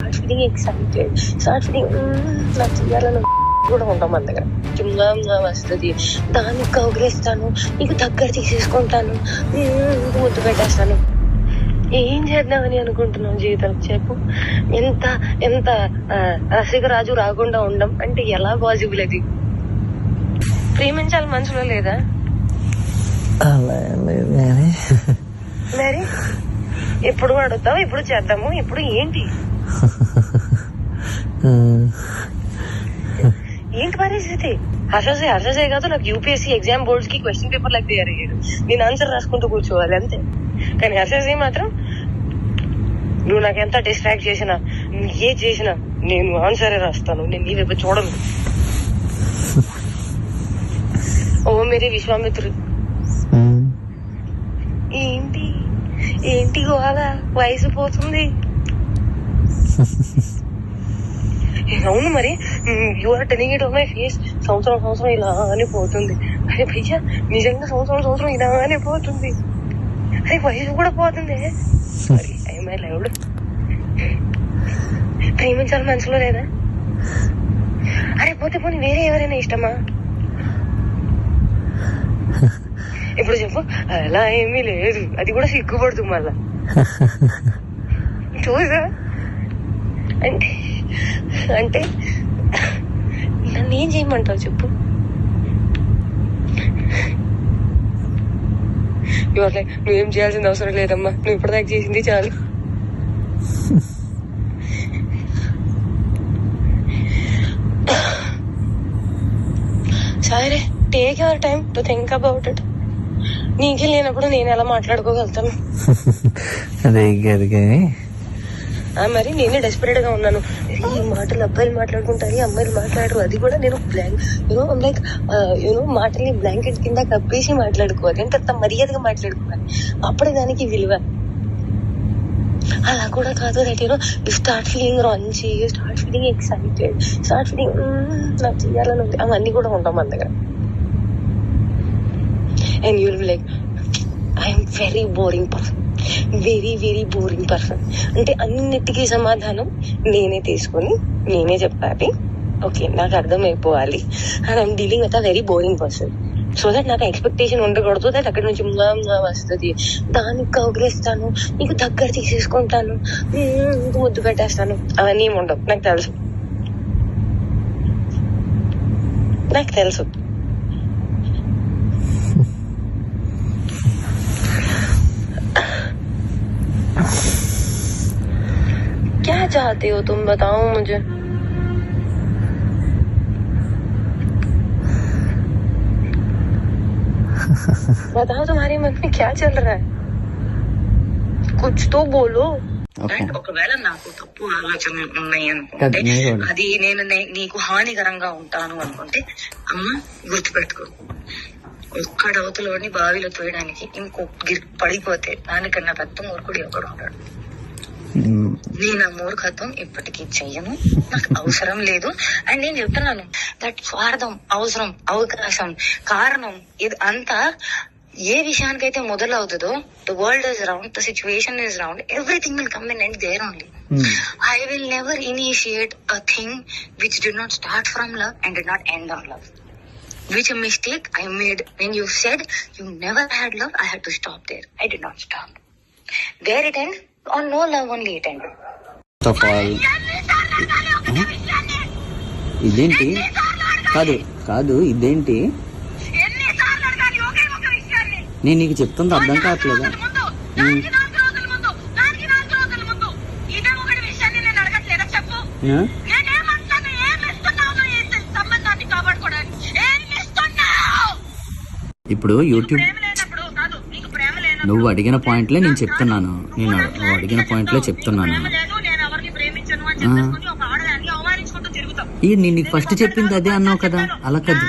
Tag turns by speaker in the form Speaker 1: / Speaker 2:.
Speaker 1: Start feeling excited, start feeling నాకు చేయాలని కూడా ఉంటాం మన దగ్గర. చుమ్గా వస్తుంది, దానికి కౌగిలిస్తాను, నీకు దగ్గర తీసేసుకుంటాను, ముద్దు పెట్టేస్తాను. ఏం చేద్దామని అనుకుంటున్నావు జీవితం చెప్పు? ఎంత ఎంత రసికరాజు రాకుండా ఉండం అంటే ఎలా పాసిబుల్? అది ప్రేమించాలి మనసులో లేదా? మరి ఎప్పుడు అడుగుతావు, ఎప్పుడు చేద్దాము, ఇప్పుడు ఏంటి ఏంటి పరిస్థితి? హర్షసే కాదు, నాకు యూపీఎస్సీ ఎగ్జామ్ బోర్డ్స్ కి క్వశ్చన్ పేపర్ లాగా తయారయ్యాడు. నేను ఆన్సర్ రాసుకుంటూ కూర్చోవాలి అంతే. కానీ హర్షసే మాత్రం నువ్వు నాకు ఎంత డిస్ట్రాక్ట్ చేసినా, ఏ చేసినా నేను ఆన్సరే రాస్తాను, నేను నీ వైపు చూడను. ఓ మేరీ విశ్వామిత్రుడు, ఏంటి ఏంటి గోవాల వయసు పోతుంది. అవును మరి, you are telling it on my face. సంవత్సరం ఇలానే పోతుంది. అరే భయ్యా, నిజంగా సంవత్సరం ఇలానే పోతుంది. అరే వయసు కూడా పోతుంది. Sorry, I loved. ప్రేమించాలి మనసులో లేదా? అరే పోతే పోనీ వేరే ఎవరైనా ఇష్టమా? ఇప్పుడు చెప్పు. అలా ఏమీ లేదు, అది కూడా సిగ్గుపడుతుంది మళ్ళా. చూసా అంటే అంటే నన్ను ఏం చేయమంటావు చెప్పు? నువ్వేం చేయాల్సిన అవసరం లేదమ్మా, నువ్వు ఇప్పటిదాకా చేసింది చాలు. సరే, take your time to think about it. నీకే లేనప్పుడు నేను ఎలా మాట్లాడుకోగలుగుతాను? మరి నేనే డెస్పరేట్ గా ఉన్నాను. ఈ మాటలు అబ్బాయిలు మాట్లాడుకుంటారు, అమ్మాయిలు మాట్లాడరు. అది కూడా నేను లైక్ మాటల్ని బ్లాంకెట్ కింద కప్పేసి మాట్లాడుకోవాలి. ఎంత మర్యాదగా మాట్లాడుకోవాలి, అప్పుడే దానికి విలువ. అలా కూడా కాదు. దట్ యు స్టార్ట్ ఫీలింగ్ రాంచి, start feeling excited, start feeling నాకు చేయాలని ఉంది. అవన్నీ కూడా ఉంటాం మన దగ్గర. And you'll be like, I'm very boring person, very very boring person. అంటే అన్నిటికీ సమాధానం నేనే తీసుకొని నేనే చెప్పాలి. ఓకే, నాకు అర్థమైపోవాలి. And I'm dealing with a very boring person. So that నాకు ఎక్స్పెక్టేషన్ ఉండకూడదు. దట్ అక్కడి నుంచి వస్తుంది, దానికి కౌగిలిస్తాను, నీకు దగ్గర తీసేసుకుంటాను, ముద్దు పెట్టేస్తాను. అవన్నీ ఏమి ఉండవు. నాకు తెలుసు. क्या चाहते हो तुम, बताओ मुझे. बताओ तुम्हारे मन में क्या चल रहा है, कुछ तो बोलो. ఒకవేళ నాకు తప్పు ఆలోచనలు ఉన్నాయి అనుకుంటే, అది నేను నీకు హానికరంగా ఉంటాను అనుకుంటే, అమ్మ గుర్తుపెట్టుకో, ఒక్కడవతలోని బావిలో తోయడానికి ఇంకొక పడిపోతే దానికన్నా పెద్ద మూర్ఖుడు ఎవడు ఉంటాడు. నేను ఆ మూర్ఖత్వం ఇప్పటికీ చెయ్యను, నాకు అవసరం లేదు. అండ్ నేను చెప్తున్నాను, దట్ స్వార్థం, అవసరం, అవకాశం, కారణం, ఇది అంతా ఏ విషయానికైతే మొదలవుతుందో, the world is round, the situation is round, everything will come in and there only. I will never initiate a thing which did not start from love and did not end on love. Which a mistake I made when you said you never had love, I had to stop there. I did not stop. Where it end? On no love only it ended.
Speaker 2: ఇదేంటి? కాదు ఇదేంటి? నేను నీకు చెప్తుంది అర్థం కావట్లేదా? ఇప్పుడు YouTube నువ్వు అడిగిన పాయింట్లే నేను చెప్తున్నాను. నువ్వు అడిగిన పాయింట్లే చెప్తున్నాను. నేను నీకు ఫస్ట్ చెప్పింది అదే అన్నావు కదా, అలా కాదు.